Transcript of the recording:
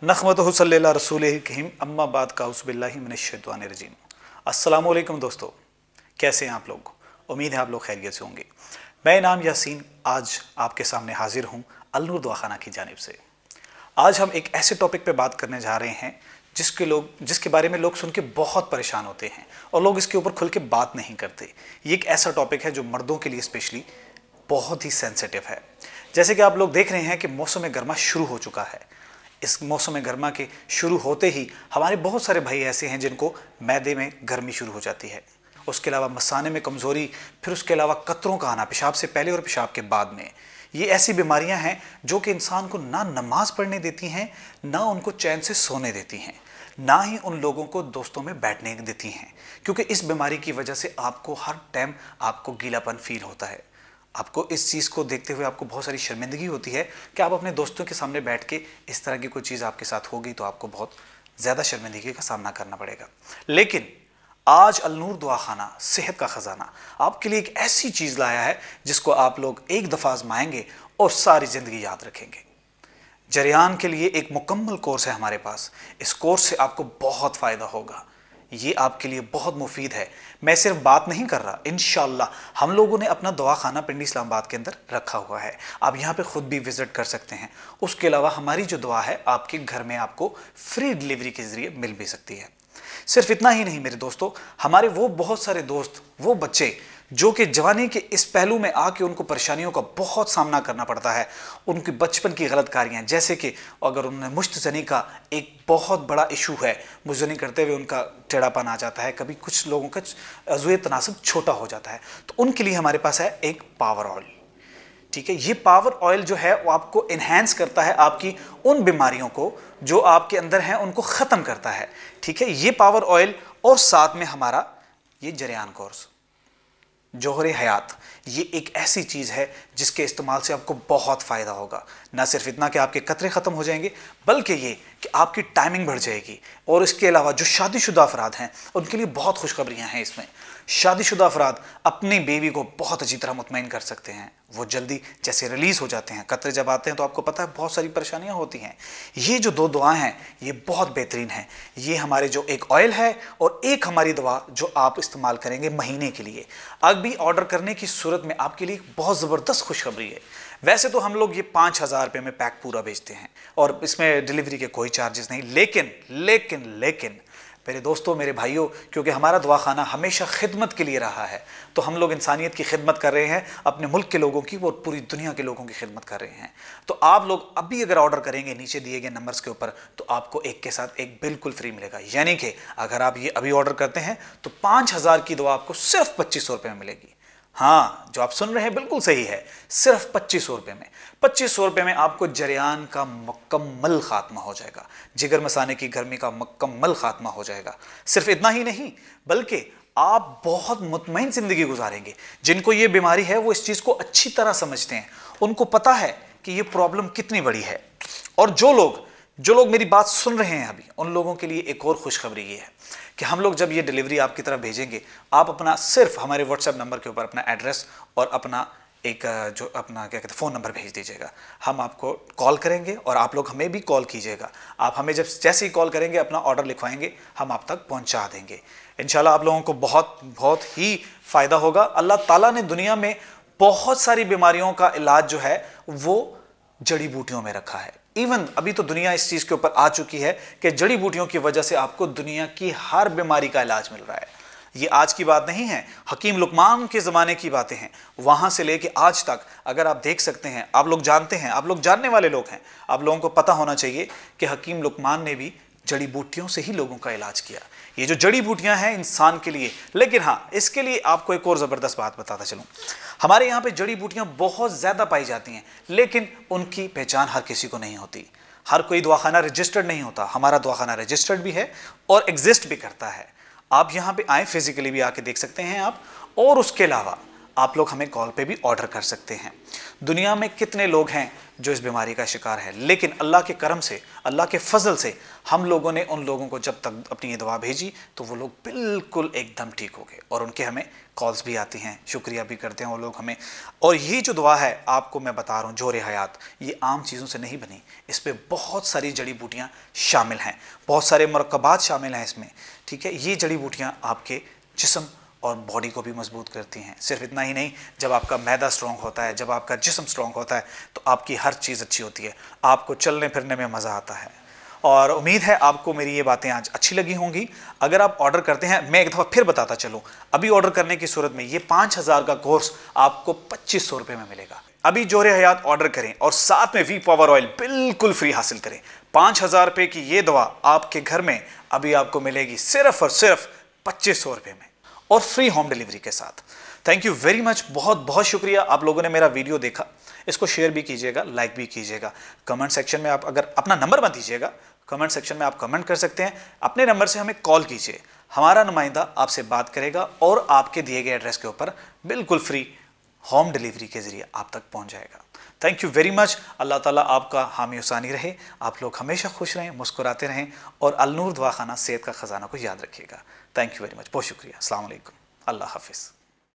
नहमदुहु सल्लल्लाहु रसूलिहिल करीम अम्मा बाद काउज़ुबिल्लाहि मिनश्शैतानिर्रजीम। अस्सलामुअलैकुम दोस्तों, कैसे हैं आप लोग? उम्मीद है आप लोग खैरियत से होंगे। मैं नाम यासीन आज आपके सामने हाजिर हूँ अल-नूर दवाखाना की जानिब से। आज हम एक ऐसे टॉपिक पे बात करने जा रहे हैं जिसके बारे में लोग सुन के बहुत परेशान होते हैं और लोग इसके ऊपर खुल के बात नहीं करते। ये एक ऐसा टॉपिक है जो मर्दों के लिए स्पेशली बहुत ही सेंसिटिव है। जैसे कि आप लोग देख रहे हैं कि मौसम गर्मा शुरू हो चुका है। इस मौसम गर्मा के शुरू होते ही हमारे बहुत सारे भाई ऐसे हैं जिनको मैदे में गर्मी शुरू हो जाती है, उसके अलावा मसाने में कमज़ोरी, फिर उसके अलावा कतरों का आना पेशाब से पहले और पेशाब के बाद में। ये ऐसी बीमारियां हैं जो कि इंसान को ना नमाज पढ़ने देती हैं, ना उनको चैन से सोने देती हैं, ना ही उन लोगों को दोस्तों में बैठने देती हैं। क्योंकि इस बीमारी की वजह से आपको हर टाइम आपको गीलापन फील होता है। आपको इस चीज़ को देखते हुए आपको बहुत सारी शर्मिंदगी होती है कि आप अपने दोस्तों के सामने बैठ के इस तरह की कोई चीज़ आपके साथ होगी तो आपको बहुत ज़्यादा शर्मिंदगी का सामना करना पड़ेगा। लेकिन आज अल-नूर दवाखाना सेहत का ख़जाना आपके लिए एक ऐसी चीज़ लाया है जिसको आप लोग एक दफ़ा आजमाएंगे और सारी ज़िंदगी याद रखेंगे। जरियान के लिए एक मुकम्मल कोर्स है हमारे पास। इस कोर्स से आपको बहुत फ़ायदा होगा। ये आपके लिए बहुत मुफीद है। मैं सिर्फ बात नहीं कर रहा, इंशाअल्लाह हम लोगों ने अपना दवाखाना पिंडी इस्लामाबाद के अंदर रखा हुआ है। आप यहाँ पे ख़ुद भी विज़िट कर सकते हैं। उसके अलावा हमारी जो दवा है आपके घर में आपको फ्री डिलीवरी के ज़रिए मिल भी सकती है। सिर्फ इतना ही नहीं मेरे दोस्तों, हमारे वो बहुत सारे दोस्त, वो बच्चे जो कि जवानी के इस पहलू में आके उनको परेशानियों का बहुत सामना करना पड़ता है, उनकी बचपन की गलतकारियाँ, जैसे कि अगर उन्हें मुश्तजनी का एक बहुत बड़ा इशू है, मुश्तजनी करते हुए उनका टेढ़ापन आ जाता है, कभी कुछ लोगों का अज़्वे तनासब छोटा हो जाता है, तो उनके लिए हमारे पास है एक पावर ऑयल। ठीक है, ये पावर ऑयल जो है वो आपको इन्हेंस करता है, आपकी उन बीमारियों को जो आपके अंदर हैं उनको ख़त्म करता है। ठीक है, ये पावर ऑयल और साथ में हमारा ये जरियान कोर्स जोहरे हयात, ये एक ऐसी चीज़ है जिसके इस्तेमाल से आपको बहुत फ़ायदा होगा। ना सिर्फ इतना कि आपके कतरे ख़त्म हो जाएंगे, बल्कि ये कि आपकी टाइमिंग बढ़ जाएगी। और इसके अलावा जो शादीशुदा अफराद हैं उनके लिए बहुत खुशखबरियाँ हैं इसमें। शादीशुदा अफराद अपनी बेबी को बहुत अच्छी तरह मुतमईन कर सकते हैं। वो जल्दी जैसे रिलीज़ हो जाते हैं, कतरे जब आते हैं तो आपको पता है बहुत सारी परेशानियां होती हैं। ये जो दो दुआएं हैं ये बहुत बेहतरीन हैं। ये हमारे जो एक ऑयल है और एक हमारी दवा जो आप इस्तेमाल करेंगे महीने के लिए। अभी ऑर्डर करने की सूरत में आपके लिए बहुत ज़बरदस्त खुशखबरी है। वैसे तो हम लोग ये 5,000 रुपये में पैक पूरा बेचते हैं और इसमें डिलीवरी के कोई चार्जेस नहीं। लेकिन लेकिन लेकिन मेरे दोस्तों, मेरे भाइयों, क्योंकि हमारा दवाखाना हमेशा खिदमत के लिए रहा है, तो हम लोग इंसानियत की खिदमत कर रहे हैं, अपने मुल्क के लोगों की और पूरी दुनिया के लोगों की खिदमत कर रहे हैं। तो आप लोग अभी अगर ऑर्डर करेंगे नीचे दिए गए नंबर्स के ऊपर, तो आपको एक के साथ एक बिल्कुल फ्री मिलेगा। यानी कि अगर आप ये अभी ऑर्डर करते हैं तो 5,000 की दवा आपको सिर्फ 2,500 रुपये में मिलेगी। हाँ, जो आप सुन रहे हैं बिल्कुल सही है, सिर्फ 2,500 रुपये में। 2,500 रुपये में आपको जरियान का मुकम्मल खात्मा हो जाएगा, जिगर मसाने की गर्मी का मुकम्मल खात्मा हो जाएगा। सिर्फ इतना ही नहीं, बल्कि आप बहुत मुतमईन जिंदगी गुजारेंगे। जिनको ये बीमारी है वो इस चीज़ को अच्छी तरह समझते हैं, उनको पता है कि ये प्रॉब्लम कितनी बड़ी है। और जो लोग मेरी बात सुन रहे हैं अभी, उन लोगों के लिए एक और खुशखबरी ये है कि हम लोग जब ये डिलीवरी आपकी तरफ भेजेंगे, आप अपना सिर्फ हमारे व्हाट्सएप नंबर के ऊपर अपना एड्रेस और अपना एक जो अपना क्या कहते हैं फ़ोन नंबर भेज दीजिएगा। हम आपको कॉल करेंगे और आप लोग हमें भी कॉल कीजिएगा। आप हमें जब जैसे ही कॉल करेंगे अपना ऑर्डर लिखवाएंगे, हम आप तक पहुंचा देंगे। इंशाल्लाह आप लोगों को बहुत बहुत ही फ़ायदा होगा। अल्लाह ताला ने दुनिया में बहुत सारी बीमारियों का इलाज जो है वो जड़ी बूटियों में रखा है। इवन अभी तो दुनिया इस चीज़ के ऊपर आ चुकी है कि जड़ी बूटियों की वजह से आपको दुनिया की हर बीमारी का इलाज मिल रहा है। ये आज की बात नहीं है, हकीम लुकमान के ज़माने की बातें हैं। वहाँ से लेके आज तक अगर आप देख सकते हैं, आप लोग जानते हैं, आप लोग जानने वाले लोग हैं, आप लोगों को पता होना चाहिए कि हकीम लुकमान ने भी जड़ी बूटियों से ही लोगों का इलाज किया। ये जो जड़ी बूटियां हैं इंसान के लिए। लेकिन हाँ, इसके लिए आपको एक और ज़बरदस्त बात बताता चलूँ। हमारे यहाँ पे जड़ी बूटियां बहुत ज़्यादा पाई जाती हैं, लेकिन उनकी पहचान हर किसी को नहीं होती। हर कोई दवाखाना रजिस्टर्ड नहीं होता। हमारा दवाखाना रजिस्टर्ड भी है और एग्जिस्ट भी करता है। आप यहाँ पे आए, फिजिकली भी आके देख सकते हैं आप। और उसके अलावा आप लोग हमें कॉल पे भी ऑर्डर कर सकते हैं। दुनिया में कितने लोग हैं जो इस बीमारी का शिकार है, लेकिन अल्लाह के करम से, अल्लाह के फजल से हम लोगों ने उन लोगों को जब तक अपनी ये दवा भेजी तो वो लोग बिल्कुल एकदम ठीक हो गए, और उनके हमें कॉल्स भी आती हैं, शुक्रिया भी करते हैं वो लोग हमें। और ये जो दवा है आपको मैं बता रहा हूँ, जोरे हयात, ये आम चीज़ों से नहीं बनी, इस पर बहुत सारी जड़ी बूटियाँ शामिल हैं, बहुत सारे मरकबात शामिल हैं इसमें, ठीक है। ये जड़ी बूटियाँ आपके जिस्म और बॉडी को भी मजबूत करती हैं। सिर्फ इतना ही नहीं, जब आपका मैदा स्ट्रॉन्ग होता है, जब आपका जिस्म स्ट्रॉन्ग होता है तो आपकी हर चीज़ अच्छी होती है, आपको चलने फिरने में मज़ा आता है। और उम्मीद है आपको मेरी ये बातें आज अच्छी लगी होंगी। अगर आप ऑर्डर करते हैं, मैं एक दफ़ा फिर बताता चलूँ, अभी ऑर्डर करने की सूरत में ये 5000 का कोर्स आपको 2500 रुपये में मिलेगा। अभी जोरे हयात ऑर्डर करें और साथ में वी पावर ऑयल बिल्कुल फ्री हासिल करें। 5000 रुपये की ये दवा आपके घर में अभी आपको मिलेगी सिर्फ और सिर्फ 2500 रुपये में, और फ्री होम डिलीवरी के साथ। थैंक यू वेरी मच, बहुत बहुत शुक्रिया आप लोगों ने मेरा वीडियो देखा। इसको शेयर भी कीजिएगा, लाइक भी कीजिएगा। कमेंट सेक्शन में आप अगर अपना नंबर मत दीजिएगा, कमेंट सेक्शन में आप कमेंट कर सकते हैं, अपने नंबर से हमें कॉल कीजिए, हमारा नुमाइंदा आपसे बात करेगा और आपके दिए गए एड्रेस के ऊपर बिल्कुल फ्री होम डिलीवरी के जरिए आप तक पहुंच जाएगा। Thank you very much. Allah ताला आपका हामी उसानी रहे, आप लोग हमेशा खुश रहें, मुस्कुराते रहें, और अल नूर दवाखाना सेहत का ख़जाना को याद रखिएगा। थैंक यू वेरी मच, बहुत शुक्रिया। अस्सलाम वालेकुम, अल्लाह हाफिज़।